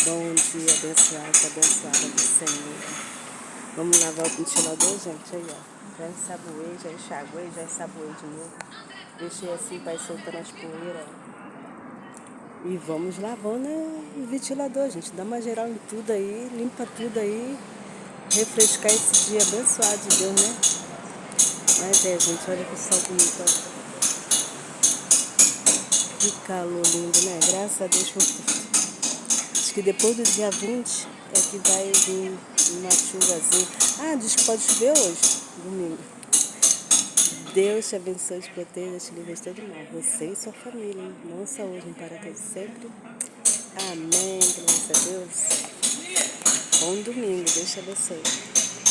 Bom dia, abençoado, abençoada do Senhor. Vamos lavar o ventilador, gente, aí, ó. Já ensaboei, já enxaguei, já ensaboei de novo. Deixei assim para ir soltando as poeiras. E vamos lavando o ventilador, gente. Dá uma geral em tudo aí, limpa tudo aí. Refrescar esse dia abençoado de Deus, né? Mas gente, olha que sol bonito, ó. Que calor lindo, né? Graças a Deus por tudo. Diz que depois do dia 20 é que vai vir uma chuvazinha. Ah, diz que pode chover hoje, domingo. Deus te abençoe, te proteja, te livre de todo mal. Você e sua família, hein? Não só hoje, para todos sempre. Amém. Graças a Deus. Bom domingo. Deus te abençoe.